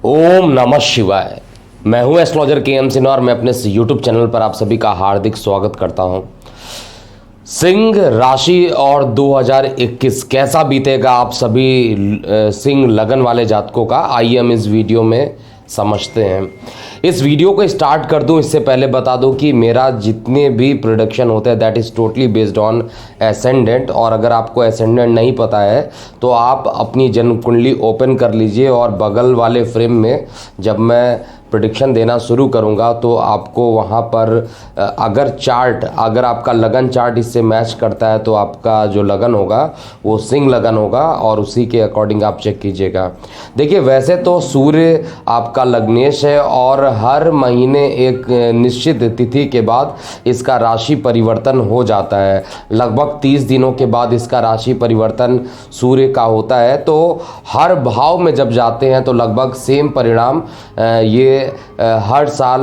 ओम नमः शिवाय। मैं हूं एस्ट्रोलॉजर के सिन्हा और मैं अपने यूट्यूब चैनल पर आप सभी का हार्दिक स्वागत करता हूं। सिंह राशि और 2021 कैसा बीतेगा आप सभी सिंह लगन वाले जातकों का, आइए हम इस वीडियो में समझते हैं। इस वीडियो को स्टार्ट कर दूं इससे पहले बता दूं कि मेरा जितने भी प्रोडक्शन होते हैं that is totally based on ascendant, और अगर आपको एसेंडेंट नहीं पता है तो आप अपनी जन्म कुंडली ओपन कर लीजिए और बगल वाले फ्रेम में जब मैं प्रेडिक्शन देना शुरू करूंगा तो आपको वहां पर अगर आपका लगन चार्ट इससे मैच करता है तो आपका जो लगन होगा वो सिंह लगन होगा और उसी के अकॉर्डिंग आप चेक कीजिएगा। देखिए, वैसे तो सूर्य आपका लग्नेश है और हर महीने एक निश्चित तिथि के बाद इसका राशि परिवर्तन हो जाता है। लगभग 30 दिनों के बाद इसका राशि परिवर्तन सूर्य का होता है। तो हर भाव में जब जाते हैं तो लगभग सेम परिणाम ये हर साल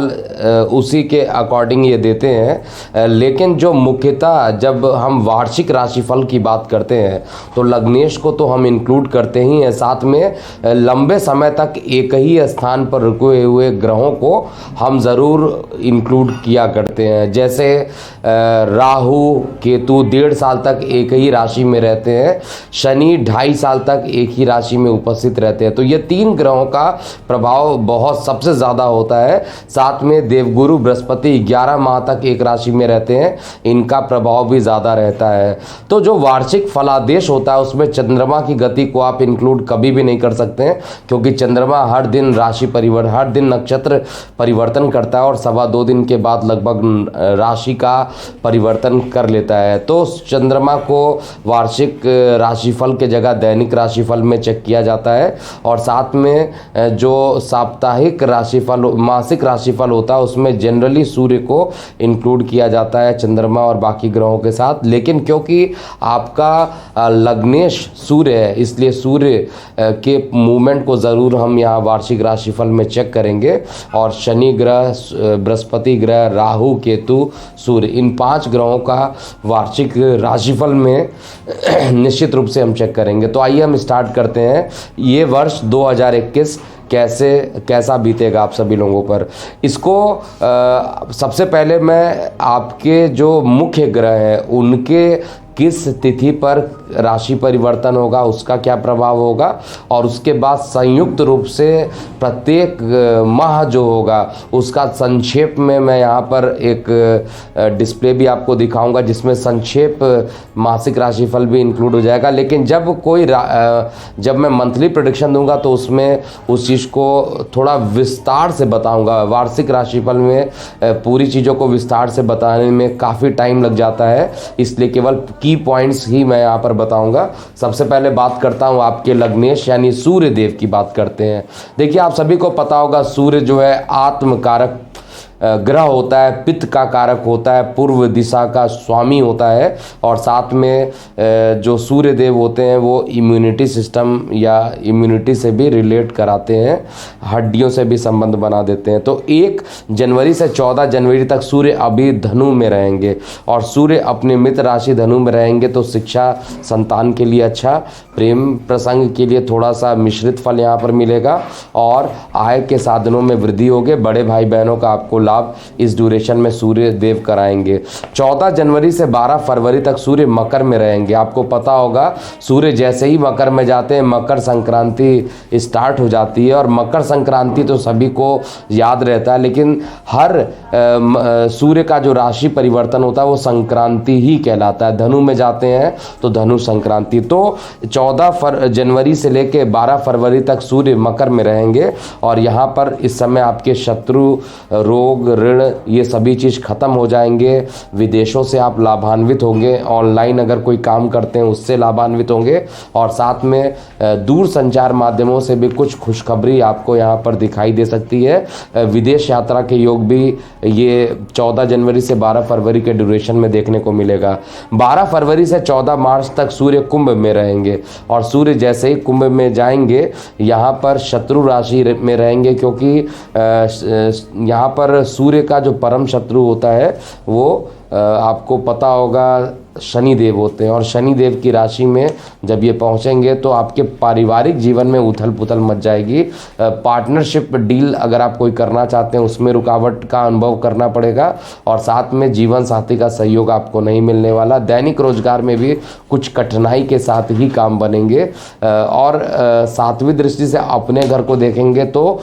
उसी के अकॉर्डिंग ये देते हैं। लेकिन जो मुख्यतः जब हम वार्षिक राशिफल की बात करते हैं तो लग्नेश को तो हम इंक्लूड करते ही हैं, साथ में लंबे समय तक एक ही स्थान पर रुके हुए ग्रहों को हम ज़रूर इंक्लूड किया करते हैं। जैसे राहु केतु 1.5 साल तक एक ही राशि में रहते हैं, शनि 2.5 साल तक एक ही राशि में उपस्थित रहते हैं। तो ये 3 ग्रहों का प्रभाव बहुत सबसे ज़्यादा होता है। साथ में देवगुरु बृहस्पति 11 माह तक एक राशि में रहते हैं, इनका प्रभाव भी ज़्यादा रहता है। तो जो वार्षिक फलादेश होता है उसमें चंद्रमा की गति को आप इंक्लूड कभी भी नहीं कर सकते हैं, क्योंकि चंद्रमा हर दिन हर दिन नक्षत्र परिवर्तन करता है और 2.25 दिन के बाद लगभग राशि का परिवर्तन कर लेता है। तो चंद्रमा को वार्षिक राशिफल के जगह दैनिक राशिफल में चेक किया जाता है, और साथ में जो साप्ताहिक राशिफल मासिक राशिफल होता है उसमें जनरली सूर्य को इंक्लूड किया जाता है चंद्रमा और बाकी ग्रहों के साथ। लेकिन क्योंकि आपका लग्नेश सूर्य है इसलिए सूर्य के मूवमेंट को ज़रूर हम यहाँ वार्षिक राशिफल में चेक करेंगे। और शनि ग्रह, बृहस्पति ग्रह, राहु केतु सूर्य, इन 5 ग्रहों का वार्षिक राशिफल में निश्चित रूप से हम चेक करेंगे। तो आइए हम स्टार्ट करते हैं। ये वर्ष 2021 कैसा बीतेगा आप सभी लोगों पर। इसको सबसे पहले मैं आपके जो मुख्य ग्रह हैं उनके किस तिथि पर राशि परिवर्तन होगा, उसका क्या प्रभाव होगा, और उसके बाद संयुक्त रूप से प्रत्येक माह जो होगा उसका संक्षेप में मैं यहाँ पर एक डिस्प्ले भी आपको दिखाऊंगा जिसमें संक्षेप मासिक राशिफल भी इंक्लूड हो जाएगा। लेकिन जब मैं मंथली प्रेडिक्शन दूंगा तो उसमें उस चीज़ को थोड़ा विस्तार से बताऊंगा। वार्षिक राशिफल में पूरी चीज़ों को विस्तार से बताने में काफ़ी टाइम लग जाता है, इसलिए केवल की पॉइंट्स ही मैं यहाँ पर बताऊंगा। सबसे पहले बात करता हूँ आपके लग्नेश यानी सूर्य देव की बात करते हैं। देखिए, आप सभी को पता होगा सूर्य जो है आत्मकारक ग्रह होता है, पित्त का कारक होता है, पूर्व दिशा का स्वामी होता है, और साथ में जो सूर्य देव होते हैं वो इम्यूनिटी सिस्टम या इम्यूनिटी से भी रिलेट कराते हैं, हड्डियों से भी संबंध बना देते हैं। तो 1 जनवरी से 14 जनवरी तक सूर्य अभी धनु में रहेंगे, और सूर्य अपने मित्र राशि धनु में रहेंगे तो शिक्षा, संतान के लिए अच्छा, प्रेम प्रसंग के लिए थोड़ा सा मिश्रित फल यहाँ पर मिलेगा, और आय के साधनों में वृद्धि होगी। बड़े भाई बहनों का आपको लाभ इस ड्यूरेशन में सूर्य देव कराएंगे। 14 जनवरी से 12 फरवरी तक सूर्य मकर में रहेंगे। आपको पता होगा सूर्य जैसे ही मकर में जाते हैं मकर संक्रांति स्टार्ट हो जाती है, और मकर संक्रांति तो सभी को याद रहता है, लेकिन हर सूर्य का जो राशि परिवर्तन होता है वो संक्रांति ही कहलाता है। धनु में जाते हैं तो धनु संक्रांति। तो 14 जनवरी से लेकर 12 फरवरी तक सूर्य मकर में रहेंगे, और यहाँ पर इस समय आपके शत्रु, रोग, ऋण, ये सभी चीज़ खत्म हो जाएंगे। विदेशों से आप लाभान्वित होंगे, ऑनलाइन अगर कोई काम करते हैं उससे लाभान्वित होंगे, और साथ में दूर संचार माध्यमों से भी कुछ खुशखबरी आपको यहाँ पर दिखाई दे सकती है। विदेश यात्रा के योग भी ये 14 जनवरी से 12 फरवरी के ड्यूरेशन में देखने को मिलेगा। 12 फरवरी से 14 मार्च तक सूर्य कुंभ में रहेंगे, और सूर्य जैसे ही कुंभ में जाएंगे यहाँ पर शत्रु राशि में रहेंगे, क्योंकि यहाँ पर सूर्य का जो परम शत्रु होता है वो आपको पता होगा शनि देव होते हैं, और शनि देव की राशि में जब ये पहुंचेंगे तो आपके पारिवारिक जीवन में उथल पुथल मच जाएगी। पार्टनरशिप डील अगर आप कोई करना चाहते हैं उसमें रुकावट का अनुभव करना पड़ेगा, और साथ में जीवन साथी का सहयोग आपको नहीं मिलने वाला। दैनिक रोजगार में भी कुछ कठिनाई के साथ ही काम बनेंगे। और सातवीं दृष्टि से अपने घर को देखेंगे तो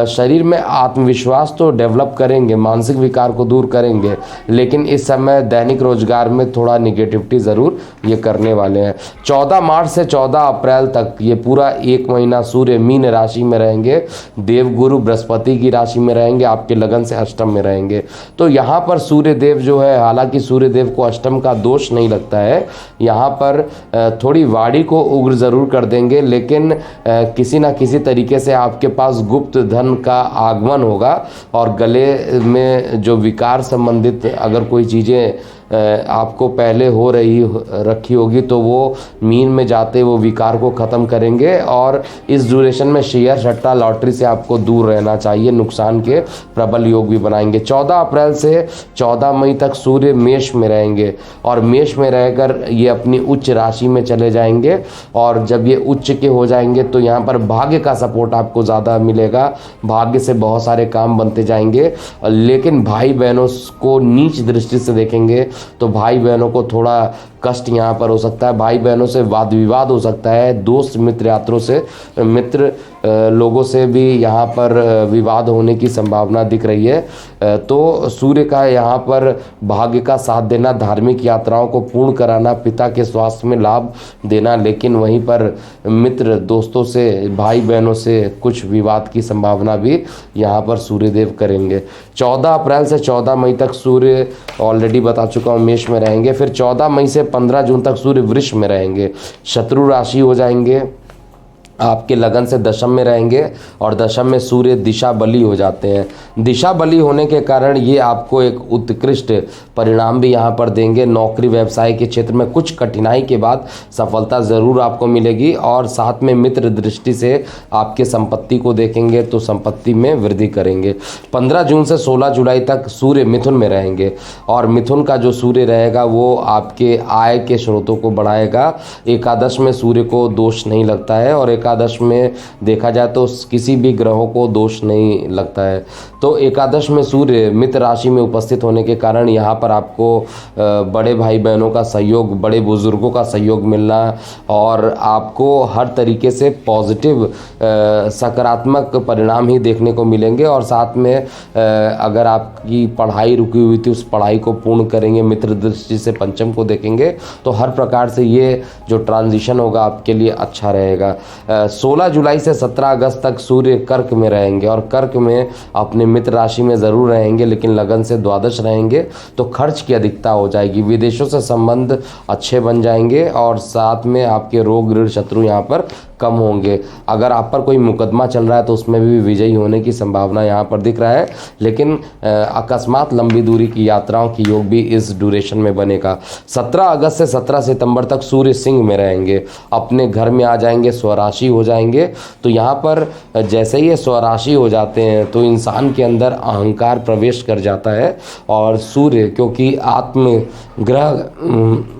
शरीर में आत्मविश्वास तो डेवलप करेंगे, मानसिक विकार को दूर करेंगे, लेकिन इस समय दैनिक रोजगार में थोड़ा निगेटिविटी ज़रूर ये करने वाले हैं। 14 मार्च से 14 अप्रैल तक ये पूरा एक महीना सूर्य मीन राशि में रहेंगे, देवगुरु बृहस्पति की राशि में रहेंगे, आपके लगन से अष्टम में रहेंगे। तो यहाँ पर सूर्य देव जो है, हालांकि सूर्य देव को अष्टम का दोष नहीं लगता है, यहाँ पर थोड़ी वाणी को उग्र ज़रूर कर देंगे, लेकिन किसी ना किसी तरीके से आपके पास गुप्त धन का आगमन होगा, और गले में जो विकार संबंधित अगर कोई चीज़ें आपको पहले हो रखी होगी तो वो मीन में जाते वो विकार को ख़त्म करेंगे। और इस ड्यूरेशन में शेयर सट्टा लॉटरी से आपको दूर रहना चाहिए, नुकसान के प्रबल योग भी बनाएंगे। 14 अप्रैल से 14 मई तक सूर्य मेष में रहेंगे, और मेष में रहकर ये अपनी उच्च राशि में चले जाएंगे, और जब ये उच्च के हो जाएंगे तो यहाँ पर भाग्य का सपोर्ट आपको ज़्यादा मिलेगा, भाग्य से बहुत सारे काम बनते जाएंगे। लेकिन भाई बहनों को नीच दृष्टि से देखेंगे तो भाई बहनों को थोड़ा कष्ट यहाँ पर हो सकता है, भाई बहनों से वाद विवाद हो सकता है, दोस्त मित्र यात्रों से मित्र लोगों से भी यहाँ पर विवाद होने की संभावना दिख रही है। तो सूर्य का यहाँ पर भाग्य का साथ देना, धार्मिक यात्राओं को पूर्ण कराना, पिता के स्वास्थ्य में लाभ देना, लेकिन वहीं पर मित्र दोस्तों से, भाई बहनों से कुछ विवाद की संभावना भी यहाँ पर सूर्यदेव करेंगे। 14 अप्रैल से 14 मई तक सूर्य ऑलरेडी बता चुका हूँ मेष में रहेंगे। फिर 14 मई से 15 जून तक सूर्य वृष में रहेंगे, शत्रु राशि हो जाएंगे, आपके लगन से दशम में रहेंगे, और दशम में सूर्य दिशा बली हो जाते हैं। दिशा बली होने के कारण ये आपको एक उत्कृष्ट परिणाम भी यहाँ पर देंगे। नौकरी व्यवसाय के क्षेत्र में कुछ कठिनाई के बाद सफलता ज़रूर आपको मिलेगी, और साथ में मित्र दृष्टि से आपके संपत्ति को देखेंगे तो संपत्ति में वृद्धि करेंगे। 15 जून से 16 जुलाई तक सूर्य मिथुन में रहेंगे, और मिथुन का जो सूर्य रहेगा वो आपके आय के स्रोतों को बढ़ाएगा। एकादश में सूर्य को दोष नहीं लगता है, और एकादश में देखा जाए तो किसी भी ग्रहों को दोष नहीं लगता है। तो एकादश में सूर्य मित्र राशि में उपस्थित होने के कारण यहाँ पर आपको बड़े भाई बहनों का सहयोग, बड़े बुजुर्गों का सहयोग मिलना, और आपको हर तरीके से पॉजिटिव सकारात्मक परिणाम ही देखने को मिलेंगे। और साथ में अगर आपकी पढ़ाई रुकी हुई थी उस पढ़ाई को पूर्ण करेंगे, मित्र दृष्टि से पंचम को देखेंगे, तो हर प्रकार से ये जो ट्रांजिशन होगा आपके लिए अच्छा रहेगा। 16 जुलाई से 17 अगस्त तक सूर्य कर्क में रहेंगे, और कर्क में अपने मित्र राशि में ज़रूर रहेंगे, लेकिन लगन से द्वादश रहेंगे, तो खर्च की अधिकता हो जाएगी। विदेशों से संबंध अच्छे बन जाएंगे, और साथ में आपके रोग ऋण शत्रु यहाँ पर कम होंगे। अगर आप पर कोई मुकदमा चल रहा है तो उसमें भी विजयी होने की संभावना यहाँ पर दिख रहा है, लेकिन अकस्मात लंबी दूरी की यात्राओं की योग भी इस ड्यूरेशन में बनेगा। 17 अगस्त से 17 सितंबर तक सूर्य सिंह में रहेंगे, अपने घर में आ जाएंगे, स्वराशि हो जाएंगे। तो यहाँ पर जैसे ही ये स्वराशि हो जाते हैं तो इंसान के अंदर अहंकार प्रवेश कर जाता है, और सूर्य क्योंकि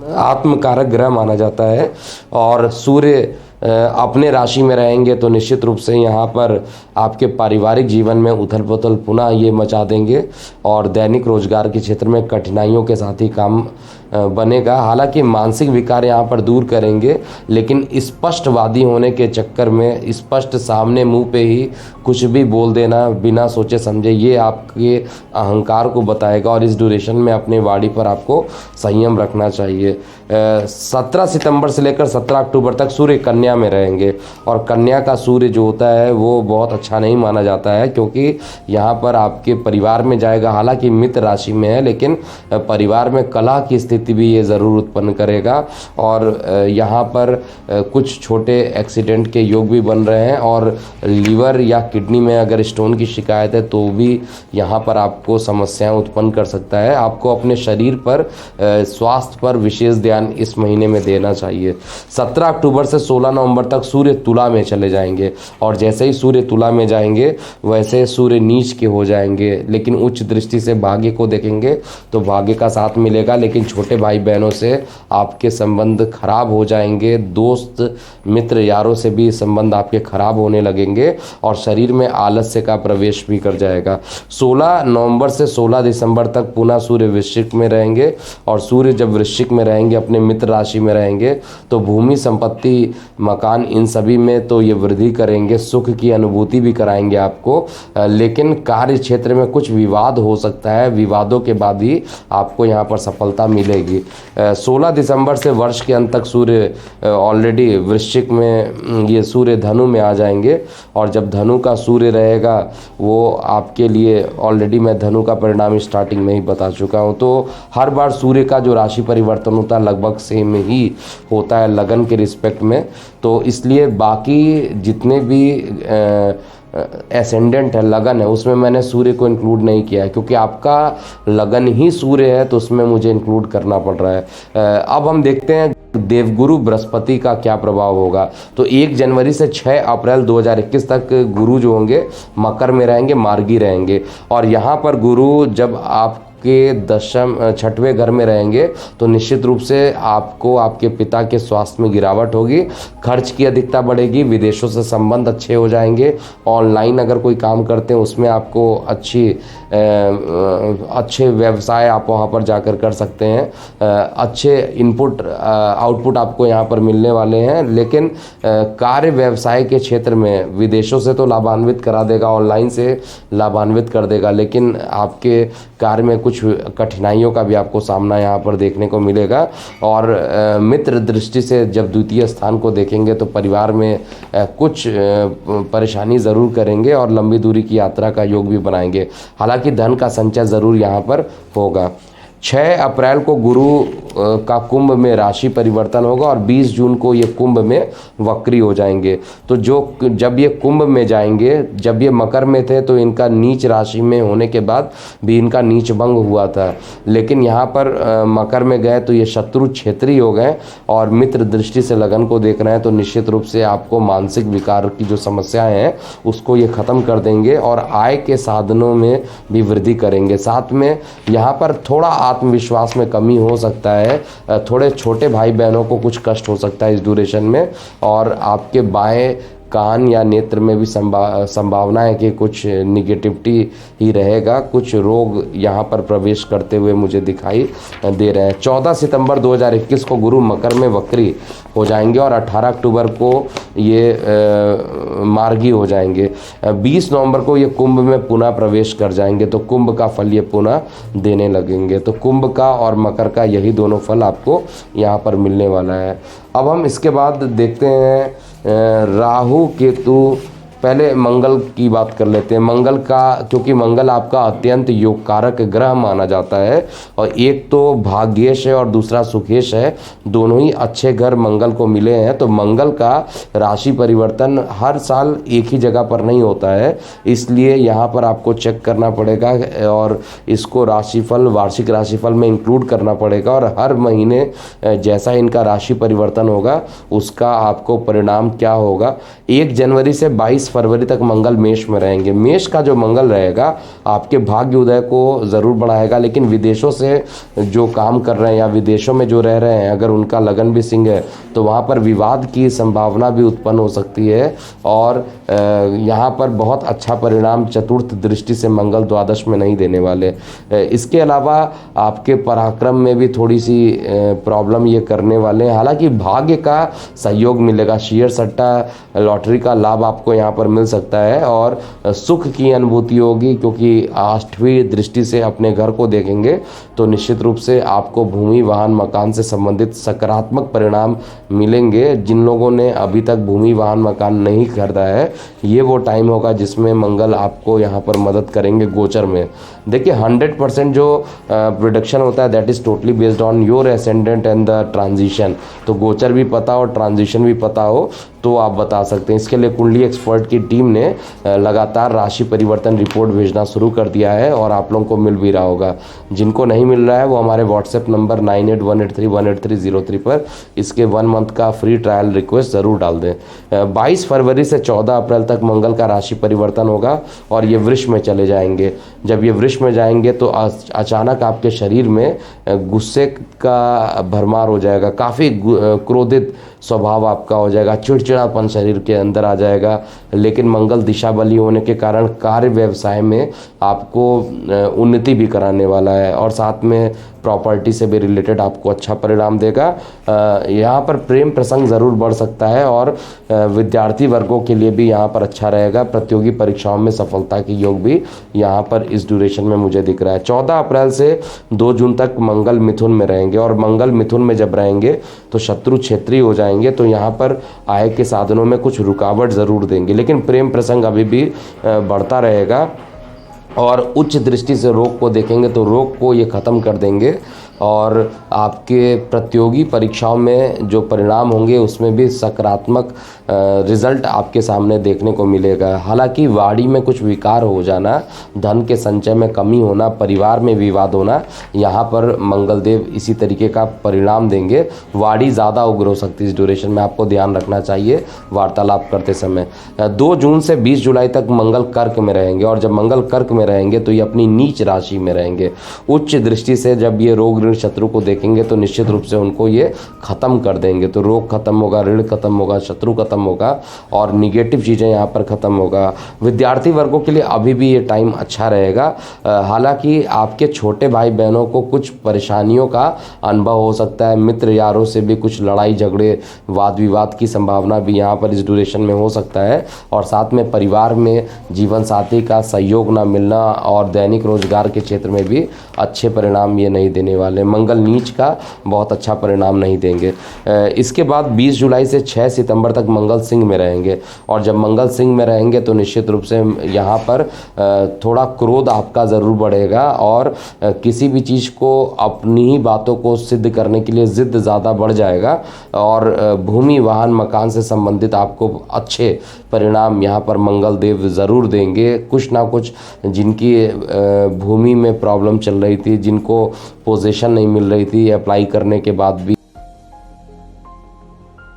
आत्मकारक ग्रह माना जाता है, और सूर्य अपने राशि में रहेंगे तो निश्चित रूप से यहाँ पर आपके पारिवारिक जीवन में उथल पुथल पुनः ये मचा देंगे, और दैनिक रोजगार के क्षेत्र में कठिनाइयों के साथ ही काम बनेगा। हालांकि मानसिक विकार यहाँ पर दूर करेंगे, लेकिन स्पष्टवादी होने के चक्कर में स्पष्ट सामने मुंह पे ही कुछ भी बोल देना बिना सोचे समझे, ये आपके अहंकार को बताएगा, और इस ड्यूरेशन में अपने वाणी पर आपको संयम रखना चाहिए। 17 सितंबर से लेकर 17 अक्टूबर तक सूर्य कन्या में रहेंगे, और कन्या का सूर्य जो होता है वो बहुत अच्छा नहीं माना जाता है, क्योंकि यहाँ पर आपके परिवार में जाएगा। हालांकि मित्र राशि में है, लेकिन परिवार में कलह की स्थिति भी ये ज़रूर उत्पन्न करेगा, और यहाँ पर कुछ छोटे एक्सीडेंट के योग भी बन रहे हैं, और लीवर या किडनी में अगर स्टोन की शिकायत है तो भी यहाँ पर आपको समस्याएं उत्पन्न कर सकता है। आपको अपने शरीर पर, स्वास्थ्य पर विशेष ध्यान इस महीने में देना चाहिए। 17 अक्टूबर से 16 नवंबर तक सूर्य तुला में चले जाएंगे, और जैसे ही सूर्य तुला में जाएंगे वैसे सूर्य नीच के हो जाएंगे। लेकिन उच्च दृष्टि से भाग्य को देखेंगे तो भाग्य का साथ मिलेगा, लेकिन छोटे भाई बहनों से आपके संबंध खराब हो जाएंगे, दोस्त मित्र यारों से भी संबंध आपके खराब होने लगेंगे, और शरीर में आलस्य का प्रवेश भी कर जाएगा। 16 नवंबर से 16 दिसंबर तक पुनः सूर्य वृश्चिक में रहेंगे, और सूर्य जब वृश्चिक में रहेंगे, अपने मित्र राशि में रहेंगे, तो भूमि संपत्ति मकान इन सभी में तो ये वृद्धि करेंगे, सुख की अनुभूति भी कराएंगे आपको। लेकिन कार्य क्षेत्र में कुछ विवाद हो सकता है, विवादों के बाद ही आपको यहाँ पर सफलता मिलेगी। 16 दिसंबर से वर्ष के अंत तक सूर्य ऑलरेडी वृश्चिक में, ये सूर्य धनु में आ जाएंगे, और जब धनु का सूर्य रहेगा वो आपके लिए, ऑलरेडी मैं धनु का परिणाम स्टार्टिंग में ही बता चुका हूँ। तो हर बार सूर्य का जो राशि परिवर्तन होता है लगभग सेम ही होता है लगन के रिस्पेक्ट में, तो इसलिए बाकी जितने भी एसेंडेंट है, लगन है, उसमें मैंने सूर्य को इंक्लूड नहीं किया है, क्योंकि आपका लगन ही सूर्य है, तो उसमें मुझे इंक्लूड करना पड़ रहा है। अब हम देखते हैं देवगुरु बृहस्पति का क्या प्रभाव होगा। तो 1 जनवरी से 6 अप्रैल 2021 तक गुरु जो होंगे मकर में रहेंगे, मार्गी रहेंगे, और यहाँ पर गुरु जब आप के दशम 6वें घर में रहेंगे तो निश्चित रूप से आपको आपके पिता के स्वास्थ्य में गिरावट होगी, खर्च की अधिकता बढ़ेगी, विदेशों से संबंध अच्छे हो जाएंगे, ऑनलाइन अगर कोई काम करते हैं उसमें आपको अच्छे व्यवसाय आप वहाँ पर जाकर कर सकते हैं, अच्छे इनपुट आउटपुट आपको यहाँ पर मिलने वाले हैं। लेकिन कार्य व्यवसाय के क्षेत्र में विदेशों से तो लाभान्वित करा देगा, ऑनलाइन से लाभान्वित कर देगा, लेकिन आपके कार्य में कुछ कठिनाइयों का भी आपको सामना यहाँ पर देखने को मिलेगा। और मित्र दृष्टि से जब द्वितीय स्थान को देखेंगे तो परिवार में कुछ परेशानी ज़रूर करेंगे, और लंबी दूरी की यात्रा का योग भी बनाएंगे। हालांकि धन का संचय ज़रूर यहाँ पर होगा। 6 अप्रैल को गुरु का कुंभ में राशि परिवर्तन होगा, और 20 जून को ये कुंभ में वक्री हो जाएंगे। तो जब ये कुंभ में जाएंगे, जब ये मकर में थे तो इनका नीच राशि में होने के बाद भी इनका नीच भंग हुआ था, लेकिन यहाँ पर मकर में गए तो ये शत्रु क्षेत्री हो गए, और मित्र दृष्टि से लगन को देख रहे हैं, तो निश्चित रूप से आपको मानसिक विकार की जो समस्याएं हैं उसको ये ख़त्म कर देंगे, और आय के साधनों में भी वृद्धि करेंगे। साथ में यहाँ पर थोड़ा आत्मविश्वास में कमी हो सकता है, थोड़े छोटे भाई बहनों को कुछ कष्ट हो सकता है इस ड्यूरेशन में, और आपके बाएं कान या नेत्र में भी संभावना है कि कुछ निगेटिविटी ही रहेगा, कुछ रोग यहाँ पर प्रवेश करते हुए मुझे दिखाई दे रहे हैं। 14 सितंबर 2021 को गुरु मकर में वक्री हो जाएंगे, और 18 अक्टूबर को ये मार्गी हो जाएंगे। 20 नवंबर को ये कुंभ में पुनः प्रवेश कर जाएंगे, तो कुंभ का फल ये पुनः देने लगेंगे। तो कुंभ का और मकर का यही दोनों फल आपको यहाँ पर मिलने वाला है। अब हम इसके बाद देखते हैं राहु केतु। पहले मंगल की बात कर लेते हैं। मंगल का, क्योंकि मंगल आपका अत्यंत योग कारक ग्रह माना जाता है, और एक तो भाग्येश है और दूसरा सुखेश है, दोनों ही अच्छे घर मंगल को मिले हैं। तो मंगल का राशि परिवर्तन हर साल एक ही जगह पर नहीं होता है, इसलिए यहाँ पर आपको चेक करना पड़ेगा और इसको राशिफल, वार्षिक राशिफल में इंक्लूड करना पड़ेगा, और हर महीने जैसा इनका राशि परिवर्तन होगा उसका आपको परिणाम क्या होगा। 1 जनवरी से 22 फरवरी तक मंगल मेष में रहेंगे। मेष का जो मंगल रहेगा आपके भाग्य उदय को ज़रूर बढ़ाएगा, लेकिन विदेशों से जो काम कर रहे हैं या विदेशों में जो रह रहे हैं, अगर उनका लगन भी सिंह है तो वहाँ पर विवाद की संभावना भी उत्पन्न हो सकती है। और यहाँ पर बहुत अच्छा परिणाम चतुर्थ दृष्टि से मंगल द्वादश में नहीं देने वाले। इसके अलावा आपके पराक्रम में भी थोड़ी सी प्रॉब्लम ये करने वाले हैं। हालांकि भाग्य का सहयोग मिलेगा, शेयर सट्टा लॉटरी का लाभ आपको यहाँ पर मिल सकता है, और सुख की अनुभूति होगी, क्योंकि 8वीं दृष्टि से अपने घर को देखेंगे तो निश्चित रूप से आपको भूमि वाहन मकान से संबंधित सकारात्मक परिणाम मिलेंगे। जिन लोगों ने अभी तक भूमि वाहन मकान नहीं खरीदा है, ये वो टाइम होगा जिसमें मंगल आपको यहाँ पर मदद करेंगे गोचर में। देखिए 100% जो प्रोडिक्शन होता है that is totally based on your ascendant and the transition. तो गोचर भी पता हो, ट्रांजिशन भी पता हो तो आप बता सकते हैं। इसके लिए कुंडली एक्सपर्ट की टीम ने लगातार राशि परिवर्तन रिपोर्ट भेजना शुरू कर दिया है और आप लोगों को मिल भी रहा होगा। जिनको नहीं मिल रहा है वो हमारे व्हाट्सएप नंबर 9818318303 पर इसके 1 मंथ का फ्री ट्रायल रिक्वेस्ट ज़रूर डाल दें। 22 फरवरी से 14 अप्रैल तक मंगल का राशि परिवर्तन होगा और ये वृष में चले जाएंगे। जब ये वृष में जाएंगे तो अचानक आपके शरीर में गुस्से का भरमार हो जाएगा, काफ़ी क्रोधित स्वभाव आपका हो जाएगा, चिड़चिड़ापन शरीर के अंदर आ जाएगा। लेकिन मंगल दिशा बली होने के कारण कार्य व्यवसाय में आपको उन्नति भी कराने वाला है और साथ में प्रॉपर्टी से भी रिलेटेड आपको अच्छा परिणाम देगा। यहाँ पर प्रेम प्रसंग ज़रूर बढ़ सकता है और विद्यार्थी वर्गों के लिए भी यहाँ पर अच्छा रहेगा। प्रतियोगी परीक्षाओं में सफलता के योग भी यहाँ पर इस ड्यूरेशन में मुझे दिख रहा है। 14 अप्रैल से 2 जून तक मंगल मिथुन में रहेंगे और मंगल मिथुन में जब रहेंगे तो शत्रु क्षेत्रीय हो जाएंगे, तो यहाँ पर आय के साधनों में कुछ रुकावट ज़रूर देंगे, लेकिन प्रेम प्रसंग अभी भी बढ़ता रहेगा। और उच्च दृष्टि से रोग को देखेंगे तो रोग को ये ख़त्म कर देंगे और आपके प्रतियोगी परीक्षाओं में जो परिणाम होंगे उसमें भी सकारात्मक रिजल्ट आपके सामने देखने को मिलेगा। हालांकि वाणी में कुछ विकार हो जाना, धन के संचय में कमी होना, परिवार में विवाद होना, यहाँ पर मंगलदेव इसी तरीके का परिणाम देंगे। वाणी ज़्यादा उग्र हो सकती है इस ड्यूरेशन में, आपको ध्यान रखना चाहिए वार्तालाप करते समय। 2 जून से 20 जुलाई तक मंगल कर्क में रहेंगे और जब मंगल कर्क में रहेंगे तो ये अपनी नीच राशि में रहेंगे। उच्च दृष्टि से जब ये रोग शत्रु को देखेंगे तो निश्चित रूप से उनको ये खत्म कर देंगे। तो रोग खत्म होगा, ऋण खत्म होगा, शत्रु खत्म होगा और निगेटिव चीज़ें यहाँ पर खत्म होगा। विद्यार्थी वर्गों के लिए अभी भी ये टाइम अच्छा रहेगा। हालांकि आपके छोटे भाई बहनों को कुछ परेशानियों का अनुभव हो सकता है। मित्र यारों से भी कुछ लड़ाई झगड़े, वाद विवाद की संभावना भी यहाँ पर इस ड्यूरेशन में हो सकता है और साथ में परिवार में जीवन साथी का सहयोग न मिलना और दैनिक रोजगार के क्षेत्र में भी अच्छे परिणाम ये नहीं देने वाले। मंगल नीच का बहुत अच्छा परिणाम नहीं देंगे। इसके बाद 20 जुलाई से 6 सितंबर तक मंगल सिंह में रहेंगे और जब मंगल सिंह में रहेंगे तो निश्चित रूप से यहाँ पर थोड़ा क्रोध आपका ज़रूर बढ़ेगा और किसी भी चीज़ को अपनी ही बातों को सिद्ध करने के लिए ज़िद ज़्यादा बढ़ जाएगा और भूमि वाहन मकान से संबंधित आपको अच्छे परिणाम यहाँ पर मंगल देव ज़रूर देंगे। कुछ ना कुछ जिनकी भूमि में प्रॉब्लम चल रही थी, जिनको पोजीशन नहीं मिल रही थी अप्लाई करने के बाद भी,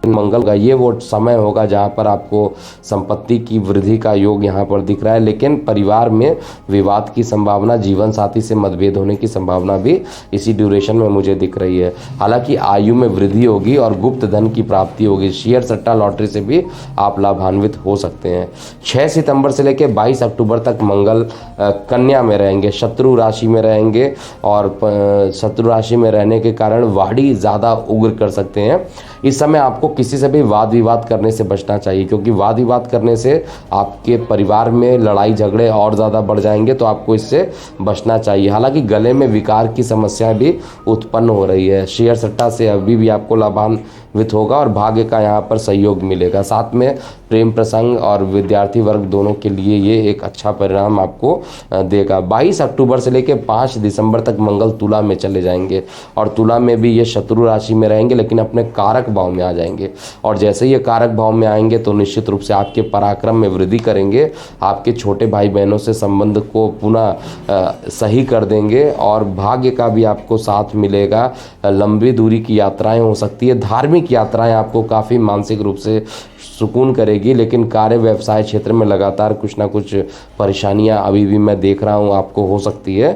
मंगल का ये वो समय होगा जहाँ पर आपको संपत्ति की वृद्धि का योग यहाँ पर दिख रहा है। लेकिन परिवार में विवाद की संभावना, जीवन साथी से मतभेद होने की संभावना भी इसी ड्यूरेशन में मुझे दिख रही है। हालांकि आयु में वृद्धि होगी और गुप्त धन की प्राप्ति होगी। शेयर सट्टा लॉटरी से भी आप लाभान्वित हो सकते हैं। 6 सितंबर से लेकर 22 अक्टूबर तक मंगल कन्या में रहेंगे, शत्रु राशि में रहेंगे और शत्रु राशि में रहने के कारण वाणी ज़्यादा उग्र कर सकते हैं। इस समय आपको किसी से भी वाद विवाद करने से बचना चाहिए, क्योंकि वाद विवाद करने से आपके परिवार में लड़ाई झगड़े और ज़्यादा बढ़ जाएंगे, तो आपको इससे बचना चाहिए। हालांकि गले में विकार की समस्या भी उत्पन्न हो रही है। शेयर सट्टा से अभी भी आपको लाभान्वित होगा और भाग्य का यहाँ पर सहयोग मिलेगा। साथ में प्रेम प्रसंग और विद्यार्थी वर्ग दोनों के लिए ये एक अच्छा परिणाम आपको देगा। 22 अक्टूबर से लेकर 5 दिसंबर तक मंगल तुला में चले जाएंगे और तुला में भी ये शत्रु राशि में रहेंगे, लेकिन अपने कारक भाव में आ जाएंगे और जैसे ये कारक भाव में आएंगे तो निश्चित रूप से आपके पराक्रम में वृद्धि करेंगे। आपके छोटे भाई बहनों से संबंध को पुनः सही कर देंगे और भाग्य का भी आपको साथ मिलेगा। लंबी दूरी की यात्राएं हो सकती है, धार्मिक यात्राएं आपको काफ़ी मानसिक रूप से सुकून करेगी, लेकिन कार्य व्यवसाय क्षेत्र में लगातार कुछ ना कुछ परेशानियां अभी भी मैं देख रहा हूं आपको हो सकती है,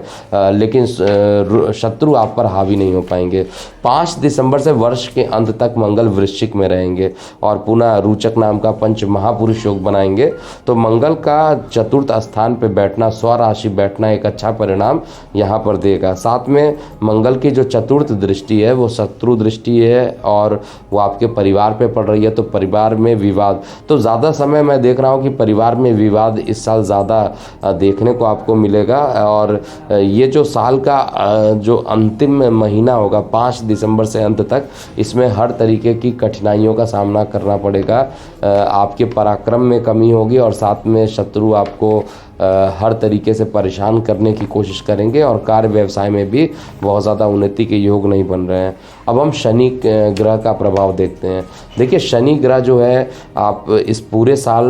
लेकिन शत्रु आप पर हावी नहीं हो पाएंगे। 5 दिसंबर से वर्ष के अंत तक मंगल वृश्चिक में रहेंगे और पुनः रोचक नाम का पंच महापुरुष योग बनाएंगे। तो मंगल का चतुर्थ स्थान पर बैठना, स्वराशि बैठना एक अच्छा परिणाम यहाँ पर देगा। साथ में मंगल की जो चतुर्थ दृष्टि है वो शत्रु दृष्टि है और वो आपके परिवार पे पड़ रही है, तो परिवार में विवाद, तो ज़्यादा समय मैं देख रहा हूँ कि परिवार में विवाद इस साल ज़्यादा देखने को आपको मिलेगा। और ये जो साल का जो अंतिम महीना होगा 5 दिसंबर से अंत तक, इसमें हर तरीके की कठिनाइयों का सामना करना पड़ेगा। आपके पराक्रम में कमी होगी और साथ में शत्रु आपको हर तरीके से परेशान करने की कोशिश करेंगे और कार्य व्यवसाय में भी बहुत ज़्यादा उन्नति के योग नहीं बन रहे हैं। अब हम शनि ग्रह का प्रभाव देखते हैं। देखिए शनि ग्रह जो है आप इस पूरे साल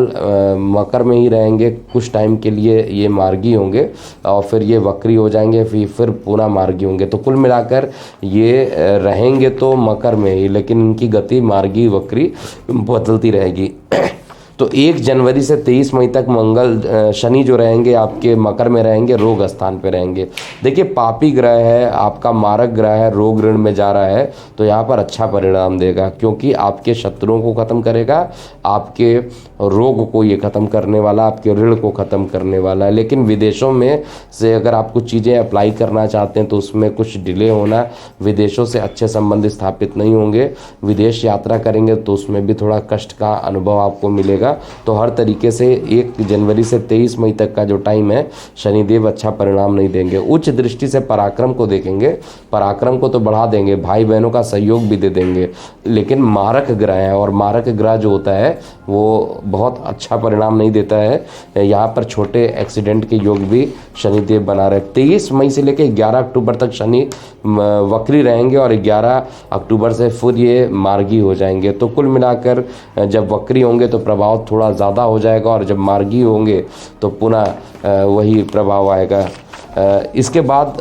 मकर में ही रहेंगे, कुछ टाइम के लिए ये मार्गी होंगे और फिर ये वक्री हो जाएंगे, फिर पुनः मार्गी होंगे। तो कुल मिलाकर ये रहेंगे तो मकर में ही, लेकिन इनकी गति मार्गी वक्री बदलती रहेगी। तो 1 जनवरी से 23 मई तक मंगल शनि जो रहेंगे आपके मकर में रहेंगे, रोग स्थान पे रहेंगे। देखिए पापी ग्रह है, आपका मारक ग्रह है, रोग ऋण में जा रहा है, तो यहाँ पर अच्छा परिणाम देगा क्योंकि आपके शत्रुओं को ख़त्म करेगा, आपके रोग को ये ख़त्म करने वाला, आपके ऋण को ख़त्म करने वाला है। लेकिन विदेशों में से अगर आप कुछ चीज़ें अप्लाई करना चाहते हैं तो उसमें कुछ डिले होना, विदेशों से अच्छे संबंध स्थापित नहीं होंगे, विदेश यात्रा करेंगे तो उसमें भी थोड़ा कष्ट का अनुभव आपको मिलेगा। तो हर तरीके से 1 जनवरी से 23 मई तक का जो टाइम है शनिदेव अच्छा परिणाम नहीं देंगे। उच्च दृष्टि से पराक्रम को देखेंगे, पराक्रम को तो बढ़ा देंगे, भाई बहनों का सहयोग भी दे देंगे, लेकिन मारक ग्रह है और मारक ग्रह जो होता है वो बहुत अच्छा परिणाम नहीं देता है। यहाँ पर छोटे एक्सीडेंट के योग भी शनिदेव बना रहे। 23 मई से लेकर 11 अक्टूबर तक शनि वक्री रहेंगे और 11 अक्टूबर से फिर ये मार्गी हो जाएंगे। तो कुल मिलाकर जब वक्री होंगे तो प्रभाव थोड़ा ज़्यादा हो जाएगा और जब मार्गी होंगे तो पुनः वही प्रभाव आएगा। इसके बाद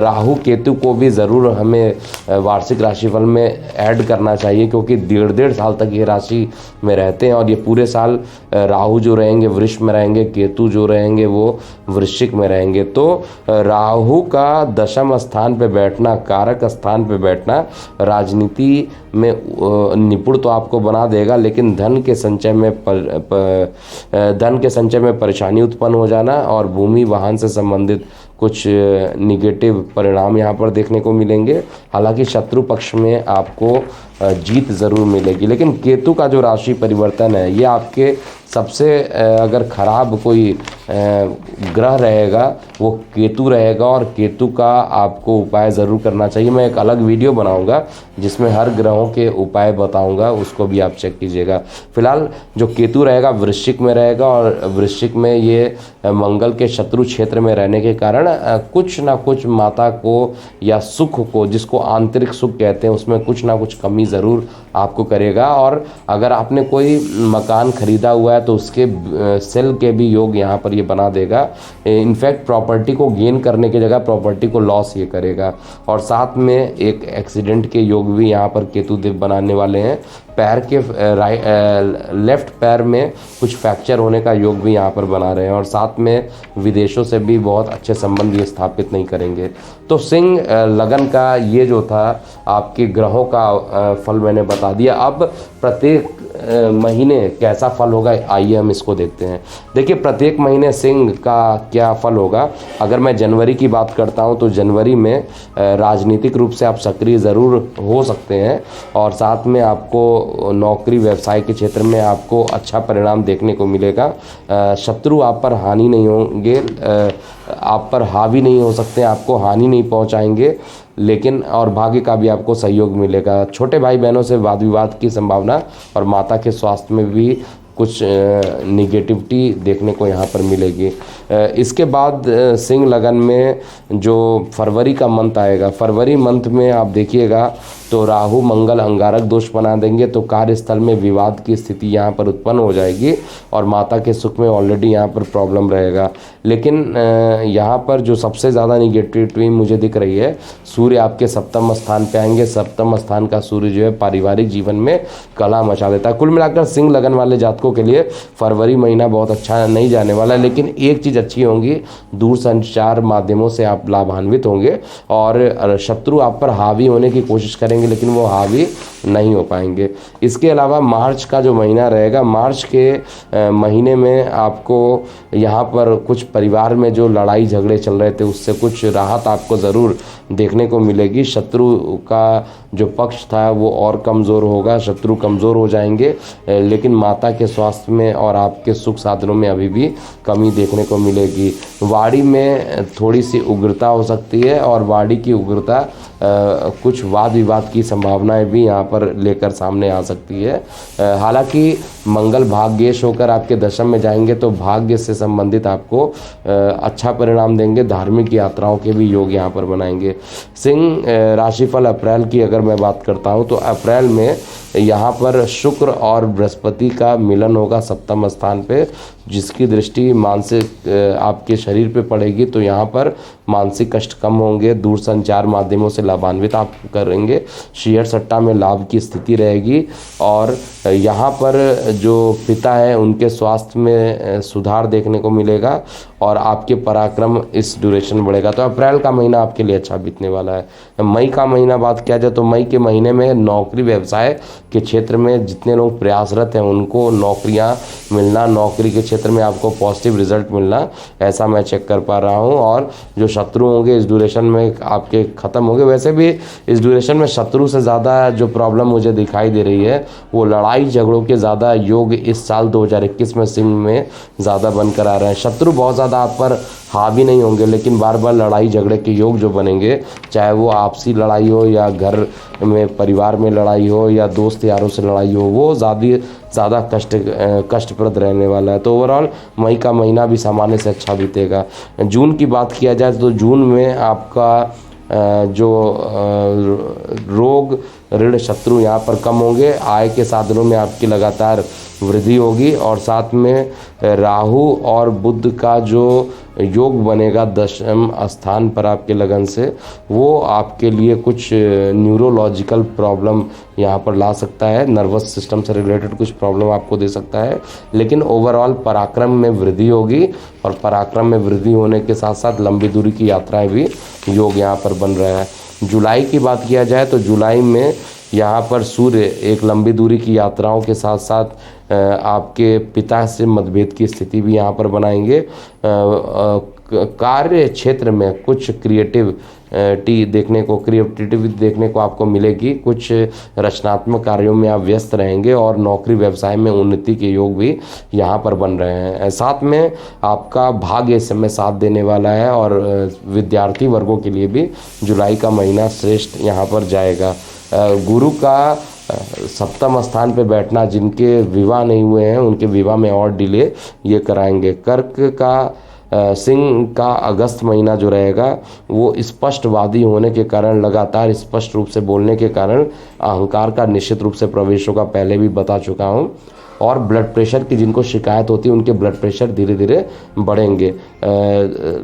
राहु केतु को भी ज़रूर हमें वार्षिक राशिफल में ऐड करना चाहिए क्योंकि 1.5 साल तक ये राशि में रहते हैं और ये पूरे साल राहु जो रहेंगे वृष में रहेंगे, केतु जो रहेंगे वो वृश्चिक में रहेंगे। तो राहु का दशम स्थान पे बैठना, कारक स्थान पे बैठना राजनीति में निपुण तो आपको बना देगा, लेकिन धन के संचय में परेशानी उत्पन्न हो जाना और भूमि वाहन से संबंधित कुछ निगेटिव परिणाम यहाँ पर देखने को मिलेंगे। हालांकि शत्रु पक्ष में आपको जीत ज़रूर मिलेगी, लेकिन केतु का जो राशि परिवर्तन है ये आपके सबसे अगर ख़राब कोई ग्रह रहेगा वो केतु रहेगा और केतु का आपको उपाय ज़रूर करना चाहिए। मैं एक अलग वीडियो बनाऊंगा जिसमें हर ग्रहों के उपाय बताऊंगा, उसको भी आप चेक कीजिएगा। फिलहाल जो केतु रहेगा वृश्चिक में रहेगा और वृश्चिक में ये मंगल के शत्रु क्षेत्र में रहने के कारण कुछ ना कुछ माता को या सुख को, जिसको आंतरिक सुख कहते हैं, उसमें कुछ ना कुछ कमी ज़रूर आपको करेगा। और अगर आपने कोई मकान खरीदा हुआ है तो उसके सेल के भी योग यहाँ पर ये बना देगा। इनफैक्ट प्रॉपर्टी को गेन करने की जगह प्रॉपर्टी को लॉस ये करेगा। और साथ में एक एक्सीडेंट के योग भी यहाँ पर केतु देव बनाने वाले हैं। पैर के लेफ्ट पैर में कुछ फ्रैक्चर होने का योग भी यहाँ पर बना रहे हैं और साथ में विदेशों से भी बहुत अच्छे संबंध ये स्थापित नहीं करेंगे। तो सिंह लगन का ये जो था आपके ग्रहों का फल मैंने बता दिया। अब प्रत्येक महीने कैसा फल होगा आइए हम इसको देखते हैं। देखिए प्रत्येक महीने सिंह का क्या फल होगा। अगर मैं जनवरी की बात करता हूं तो जनवरी में राजनीतिक रूप से आप सक्रिय ज़रूर हो सकते हैं और साथ में आपको नौकरी व्यवसाय के क्षेत्र में आपको अच्छा परिणाम देखने को मिलेगा। शत्रु आप पर हानि नहीं होंगे, आप पर हावी नहीं हो सकते, आपको हानि नहीं पहुंचाएंगे, लेकिन और भाग्य का भी आपको सहयोग मिलेगा। छोटे भाई बहनों से वाद विवाद की संभावना और माता के स्वास्थ्य में भी कुछ निगेटिविटी देखने को यहाँ पर मिलेगी। इसके बाद सिंह लगन में जो फरवरी का मंथ आएगा, फरवरी मंथ में आप देखिएगा तो राहु मंगल अंगारक दोष बना देंगे, तो कार्यस्थल में विवाद की स्थिति यहाँ पर उत्पन्न हो जाएगी और माता के सुख में ऑलरेडी यहाँ पर प्रॉब्लम रहेगा। लेकिन यहाँ पर जो सबसे ज़्यादा निगेटिविटी मुझे दिख रही है, सूर्य आपके सप्तम स्थान पे आएंगे। सप्तम स्थान का सूर्य जो है पारिवारिक जीवन में कला मचा देता है। कुल मिलाकर सिंह लगन वाले जातकों के लिए फरवरी महीना बहुत अच्छा नहीं जाने वाला, लेकिन एक चीज़ अच्छी होगी, दूरसंचार माध्यमों से आप लाभान्वित होंगे और शत्रु आप पर हावी होने की कोशिश करेंगे लेकिन वो हावी नहीं हो पाएंगे। इसके अलावा मार्च का जो महीना रहेगा, मार्च के महीने में आपको यहाँ पर कुछ परिवार में जो लड़ाई झगड़े चल रहे थे उससे कुछ राहत आपको ज़रूर देखने को मिलेगी। शत्रु का जो पक्ष था वो और कमज़ोर होगा, शत्रु कमज़ोर हो जाएंगे, लेकिन माता के स्वास्थ्य में और आपके सुख साधनों में अभी भी कमी देखने को मिलेगी। वाणी में थोड़ी सी उग्रता हो सकती है और वाणी की उग्रता कुछ वाद विवाद की संभावनाएं भी यहाँ पर लेकर सामने आ सकती है। हालांकि मंगल भाग्येश होकर आपके दशम में जाएंगे तो भाग्य से संबंधित आपको अच्छा परिणाम देंगे। धार्मिक यात्राओं के भी योग यहाँ पर बनाएंगे। सिंह राशिफल अप्रैल की अगर मैं बात करता हूँ तो अप्रैल में यहाँ पर शुक्र और बृहस्पति का मिलन होगा सप्तम स्थान पे, जिसकी दृष्टि मानसिक आपके शरीर पे पड़ेगी। तो यहाँ पर मानसिक कष्ट कम होंगे, दूर संचार माध्यमों से लाभान्वित आप करेंगे, शेयर सट्टा में लाभ की स्थिति रहेगी। और यहाँ पर जो पिता है उनके स्वास्थ्य में सुधार देखने को मिलेगा और आपके पराक्रम इस ड्यूरेशन में बढ़ेगा। तो अप्रैल का महीना आपके लिए अच्छा बीतने वाला है। मई का महीना बात किया जाए तो मई के महीने में नौकरी व्यवसाय के क्षेत्र में जितने लोग प्रयासरत हैं उनको नौकरियां मिलना, नौकरी के क्षेत्र में आपको पॉजिटिव रिजल्ट मिलना, ऐसा मैं चेक कर पा रहा हूं। और जो शत्रु होंगे इस ड्यूरेशन में आपके ख़त्म होंगे। वैसे भी इस ड्यूरेशन में शत्रु से ज़्यादा जो प्रॉब्लम मुझे दिखाई दे रही है वो लड़ाई झगड़ों के ज़्यादा योग इस साल 2021 में सिंह में ज़्यादा बनकर आ रहे हैं। शत्रु बहुत ज़्यादा आप पर हावी नहीं होंगे, लेकिन बार बार लड़ाई झगड़े के योग जो बनेंगे, चाहे वो आपसी लड़ाई हो या घर में परिवार में लड़ाई हो या दोस्त यारों से लड़ाई हो, वो ज़्यादा कष्टप्रद रहने वाला है। तो ओवरऑल मई का महीना भी सामान्य से अच्छा बीतेगा। जून की बात किया जाए तो जून में आपका जो रोग ऋण शत्रु यहाँ पर कम होंगे, आय के साधनों में आपकी लगातार वृद्धि होगी और साथ में राहु और बुध का जो योग बनेगा दशम स्थान पर आपके लगन से, वो आपके लिए कुछ न्यूरोलॉजिकल प्रॉब्लम यहाँ पर ला सकता है, नर्वस सिस्टम से रिलेटेड कुछ प्रॉब्लम आपको दे सकता है। लेकिन ओवरऑल पराक्रम में वृद्धि होगी और पराक्रम में वृद्धि होने के साथ साथ लंबी दूरी की यात्राएं भी योग यहाँ पर बन रहा है। जुलाई की बात किया जाए तो जुलाई में यहाँ पर सूर्य एक लंबी दूरी की यात्राओं के साथ साथ आपके पिता से मतभेद की स्थिति भी यहाँ पर बनाएंगे। कार्य क्षेत्र में कुछ क्रिएटिविटी देखने को आपको मिलेगी। कुछ रचनात्मक कार्यों में आप व्यस्त रहेंगे और नौकरी व्यवसाय में उन्नति के योग भी यहाँ पर बन रहे हैं। साथ में आपका भाग्य इस समय साथ देने वाला है और विद्यार्थी वर्गों के लिए भी जुलाई का महीना श्रेष्ठ यहाँ पर जाएगा। गुरु का सप्तम स्थान पे बैठना, जिनके विवाह नहीं हुए हैं उनके विवाह में और डिले ये कराएंगे। कर्क का सिंह का अगस्त महीना जो रहेगा वो स्पष्टवादी होने के कारण, लगातार स्पष्ट रूप से बोलने के कारण अहंकार का निश्चित रूप से प्रवेश होगा, पहले भी बता चुका हूँ। और ब्लड प्रेशर की जिनको शिकायत होती है उनके ब्लड प्रेशर धीरे धीरे बढ़ेंगे।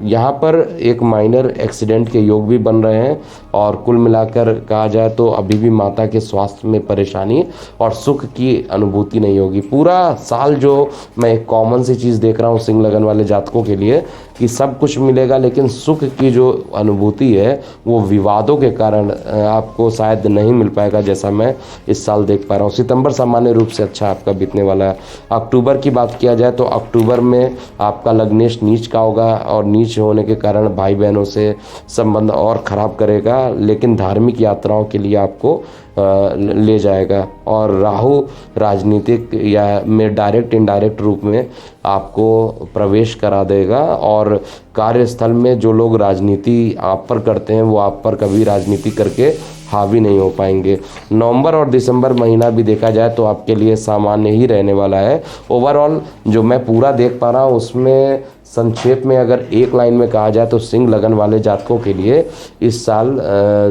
यहाँ पर एक माइनर एक्सीडेंट के योग भी बन रहे हैं और कुल मिलाकर कहा जाए तो अभी भी माता के स्वास्थ्य में परेशानी और सुख की अनुभूति नहीं होगी। पूरा साल जो मैं एक कॉमन सी चीज़ देख रहा हूँ सिंह लगन वाले जातकों के लिए कि सब कुछ मिलेगा, लेकिन सुख की जो अनुभूति है वो विवादों के कारण आपको शायद नहीं मिल पाएगा, जैसा मैं इस साल देख पा रहा हूँ। सितंबर सामान्य रूप से अच्छा आपका बीतने वाला है। अक्टूबर की बात किया जाए तो अक्टूबर में आपका लग्नेश नीच का होगा और नीच होने के कारण भाई बहनों से संबंध और ख़राब करेगा, लेकिन धार्मिक यात्राओं के लिए आपको ले जाएगा। और राहु राजनीतिक या में डायरेक्ट इनडायरेक्ट रूप में आपको प्रवेश करा देगा और कार्यस्थल में जो लोग राजनीति आप पर करते हैं वो आप पर कभी राजनीति करके हावी नहीं हो पाएंगे। नवंबर और दिसंबर महीना भी देखा जाए तो आपके लिए सामान्य ही रहने वाला है। ओवरऑल जो मैं पूरा देख पा रहा हूँ उसमें संक्षेप में अगर एक लाइन में कहा जाए तो सिंह लगन वाले जातकों के लिए इस साल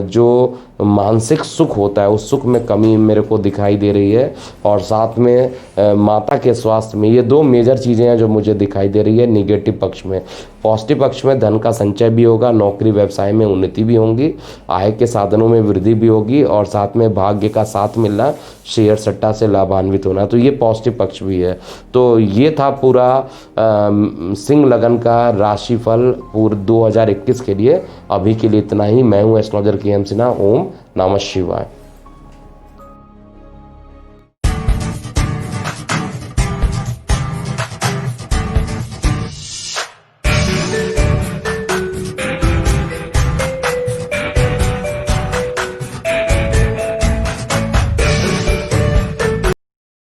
जो मानसिक सुख होता है उस सुख में कमी मेरे को दिखाई दे रही है और साथ में माता के स्वास्थ्य में, ये दो मेजर चीज़ें हैं जो मुझे दिखाई दे रही है निगेटिव पक्ष में। पॉजिटिव पक्ष में धन का संचय भी होगा, नौकरी व्यवसाय में उन्नति भी होंगी, आय के साधनों में वृद्धि भी होगी और साथ में भाग्य का साथ मिलना, शेयर सट्टा से लाभान्वित होना, तो ये पॉजिटिव पक्ष भी है। तो ये था पूरा सिंह लगन का राशिफल पूरे 2021 के लिए। अभी के लिए इतना ही। मैं हूँ एस्ट्रोलॉजर के एम सिन्हा। ओम नमः शिवाय।